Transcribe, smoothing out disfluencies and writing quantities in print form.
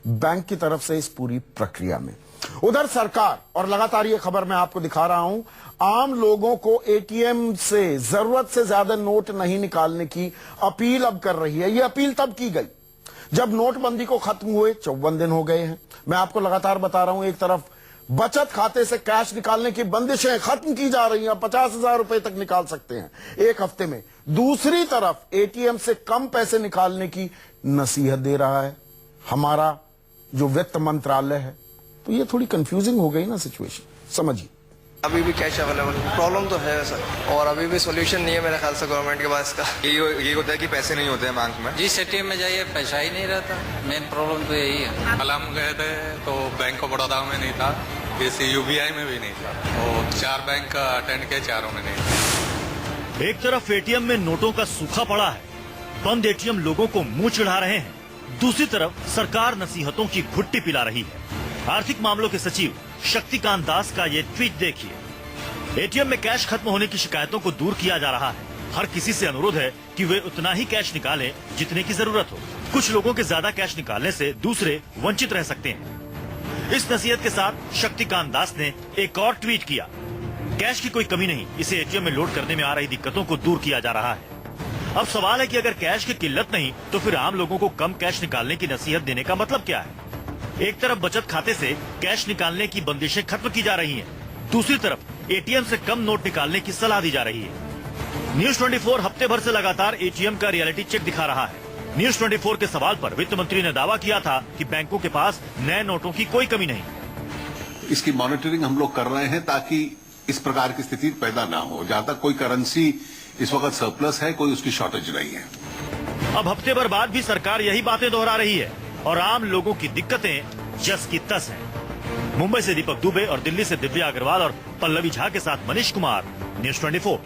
Bank की तरफ से इस पूरी प्रक्रिया में। उधर सरकार, और लगातार ये खबर मैं आपको दिखा रहा हूं, आम लोगों को एटीएम से जरूरत से ज्यादा नोट नहीं निकालने की अपील अब कर रही है। ये अपील तब की गई जब नोटबंदी को खत्म हुए 54 दिन हो गए हैं। मैं आपको लगातार बता रहा हूं, एक तरफ बचत खाते से कैश निकालने की बंदिशें खत्म की जा रही हैं, 50,000 रुपए तक निकाल सकते हैं एक हफ्ते में। दूसरी तरफ एटीएम से कम पैसे निकालने की नसीहत दे रहा है हमारा जो वित्त मंत्रालय है। तो ये थोड़ी कंफ्यूजिंग हो गई ना सिचुएशन, समझिए। अभी भी कैश अवेलेबल प्रॉब्लम तो है सर, और अभी भी सॉल्यूशन नहीं है मेरे ख्याल से गवर्नमेंट के पास का। ये होता है कि पैसे नहीं होते हैं बैंक में। जिस एटीएम में जाइए पैसा ही नहीं रहता, मेन प्रॉब्लम तो यही है। कल हम गए थे तो बैंक ऑफ बड़ौदा में नहीं था, जैसे यूबीआई में भी नहीं था, तो 4 बैंक अटेंड किए, चारों में नहीं था। एक तरफ एटीएम में नोटों का सूखा पड़ा है, बंद एटीएम लोगों को मुंह चिढ़ा रहे हैं, दूसरी तरफ सरकार नसीहतों की घुट्टी पिला रही है। आर्थिक मामलों के सचिव शक्तिकांत दास का ये ट्वीट देखिए। एटीएम में कैश खत्म होने की शिकायतों को दूर किया जा रहा है। हर किसी से अनुरोध है कि वे उतना ही कैश निकालें जितने की जरूरत हो। कुछ लोगों के ज्यादा कैश निकालने से दूसरे वंचित रह सकते हैं। इस नसीहत के साथ शक्तिकांत दास ने एक और ट्वीट किया। कैश की कोई कमी नहीं, इसे एटीएम में लोड करने में आ रही दिक्कतों को दूर किया जा रहा है। अब सवाल है कि अगर कैश की किल्लत नहीं तो फिर आम लोगों को कम कैश निकालने की नसीहत देने का मतलब क्या है? एक तरफ बचत खाते से कैश निकालने की बंदिशें खत्म की जा रही हैं, दूसरी तरफ एटीएम से कम नोट निकालने की सलाह दी जा रही है। न्यूज 24 हफ्ते भर से लगातार एटीएम का रियलिटी चेक दिखा रहा है। न्यूज 24 के सवाल पर वित्त मंत्री ने दावा किया था कि बैंकों के पास नए नोटों की कोई कमी नहीं। इसकी मॉनिटरिंग हम लोग कर रहे हैं ताकि इस प्रकार की स्थिति पैदा ना हो। जहां तक कोई करेंसी इस वक्त सरप्लस है, कोई उसकी शॉर्टेज नहीं है। अब हफ्ते भर बाद भी सरकार यही बातें दोहरा रही है और आम लोगों की दिक्कतें जस की तस हैं। मुंबई से दीपक दुबे और दिल्ली से दिव्या अग्रवाल और पल्लवी झा के साथ मनीष कुमार, न्यूज 24।